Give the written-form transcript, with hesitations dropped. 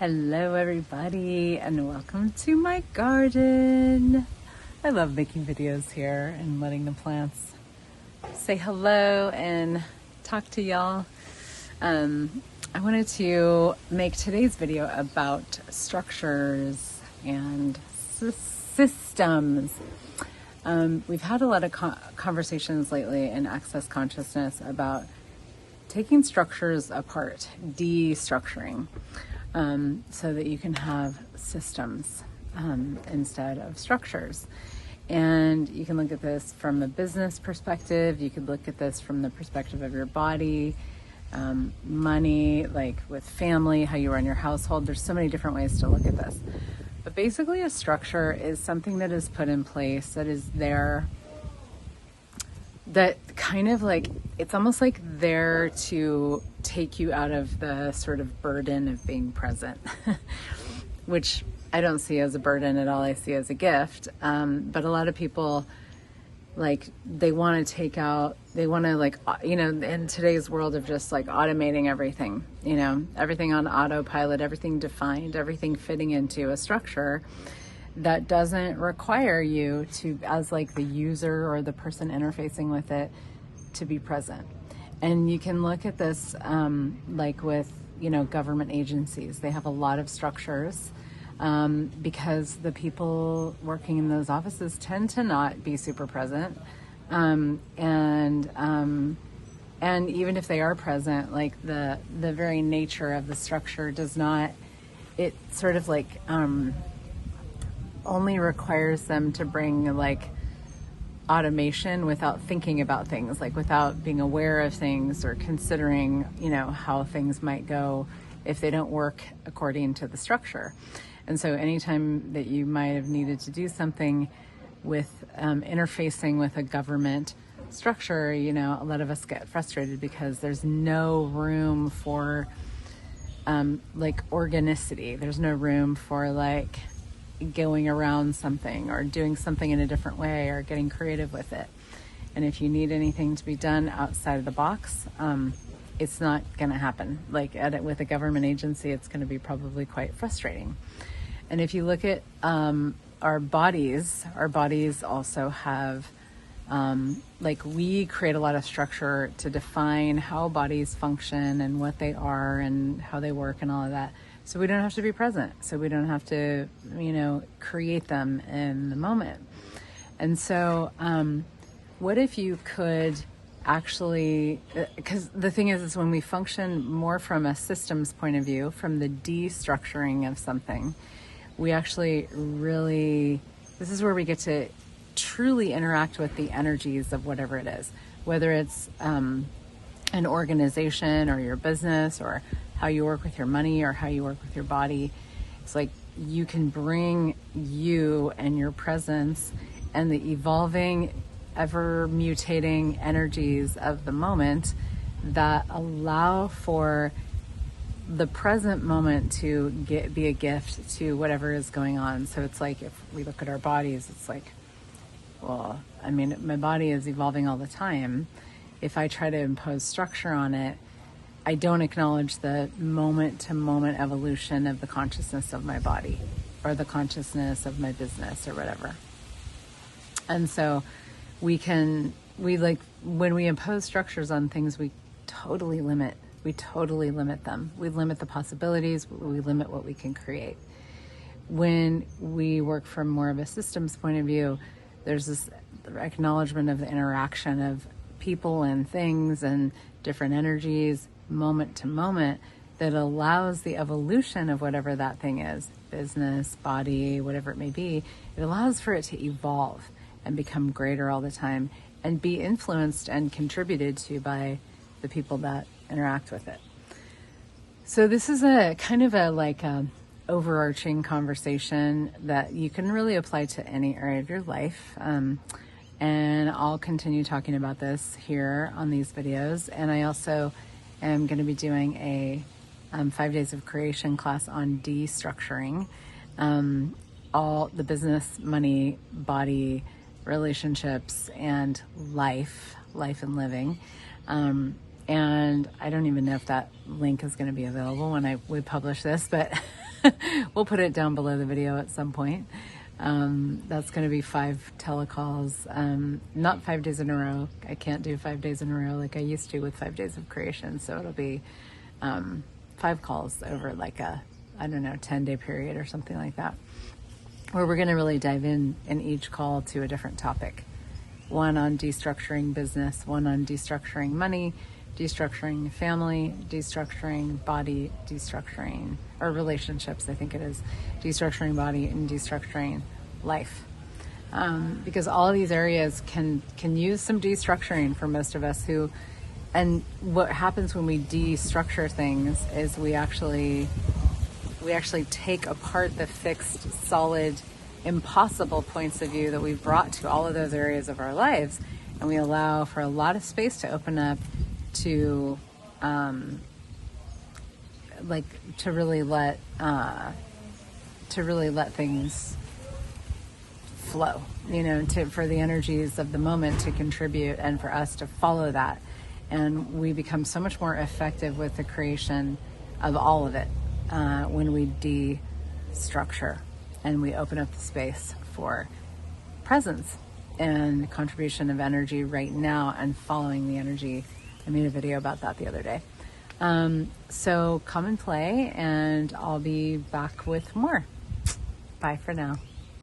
Hello everybody and welcome to my garden. I love making videos here and letting the plants say hello and talk to y'all. I wanted to make today's video about structures and systems. We've had a lot of conversations lately in Access Consciousness about taking structures apart, destructuring. So that you can have systems instead of structures. And you can look at this from a business perspective. You could look at this from the perspective of your body, money, like with family, how you run your household. There's so many different ways to look at this. But basically a structure is something that is put in place, that is there, that kind of like, it's almost like there to take you out of the sort of burden of being present, which I don't see as a burden at all. I see as a gift. But a lot of people, like, they want to take out, they want to, like, you know, in today's world of just like automating everything, you know, everything on autopilot, everything defined, everything fitting into a structure that doesn't require you to, as like the user or the person interfacing with it, to be present. And you can look at this like with, you know, government agencies. They have a lot of structures because the people working in those offices tend to not be super present. And even if they are present, like the very nature of the structure does not, it sort of like only requires them to bring like automation without thinking about things, like without being aware of things or considering, you know, how things might go if they don't work according to the structure. And so anytime that you might have needed to do something with interfacing with a government structure, you know, a lot of us get frustrated because there's no room for like organicity. There's no room for like going around something or doing something in a different way or getting creative with it. And if you need anything to be done outside of the box, it's not going to happen. Like with a government agency, it's going to be probably quite frustrating. And if you look at our bodies also have, like, we create a lot of structure to define how bodies function and what they are and how they work and all of that. So we don't have to be present. So we don't have to, you know, create them in the moment. And so what if you could actually, because the thing is when we function more from a systems point of view, from the destructuring of something, we actually really, this is where we get to truly interact with the energies of whatever it is, whether it's an organization or your business or how you work with your money or how you work with your body. It's like you can bring you and your presence and the evolving, ever mutating energies of the moment that allow for the present moment to be a gift to whatever is going on. So it's like if we look at our bodies, it's like, well, I mean, my body is evolving all the time. If I try to impose structure on it, I don't acknowledge the moment-to-moment evolution of the consciousness of my body or the consciousness of my business or whatever. And so when we impose structures on things, we totally limit them. We limit the possibilities, we limit what we can create. When we work from more of a systems point of view, there's this acknowledgement of the interaction of people and things and different energies, moment to moment, that allows the evolution of whatever that thing is, business, body, whatever it may be. It allows for it to evolve and become greater all the time and be influenced and contributed to by the people that interact with it. So this is a kind of a like a overarching conversation that you can really apply to any area of your life. And I'll continue talking about this here on these videos. And I also am going to be doing a 5 days of creation class on destructuring all the business, money, body, relationships, and life and living. And I don't even know if that link is going to be available when we publish this, but We'll put it down below the video at some point. That's going to be 5 telecalls, not 5 days in a row. I can't do 5 days in a row like I used to with 5 days of creation. So it'll be 5 calls over like a, I don't know, 10-day period or something like that, where we're going to really dive in each call to a different topic. One on destructuring business, one on destructuring money, destructuring family, destructuring body, destructuring, or relationships, I think it is, destructuring body and destructuring life. Because all of these areas can use some destructuring for most of us who, and what happens when we destructure things is we actually take apart the fixed, solid, impossible points of view that we've brought to all of those areas of our lives, and we allow for a lot of space to open up to really let things flow, for the energies of the moment to contribute and for us to follow that. And we become so much more effective with the creation of all of it when we destructure and we open up the space for presence and contribution of energy right now and following the energy. I made a video about that the other day. So come and play, and I'll be back with more. Bye for now.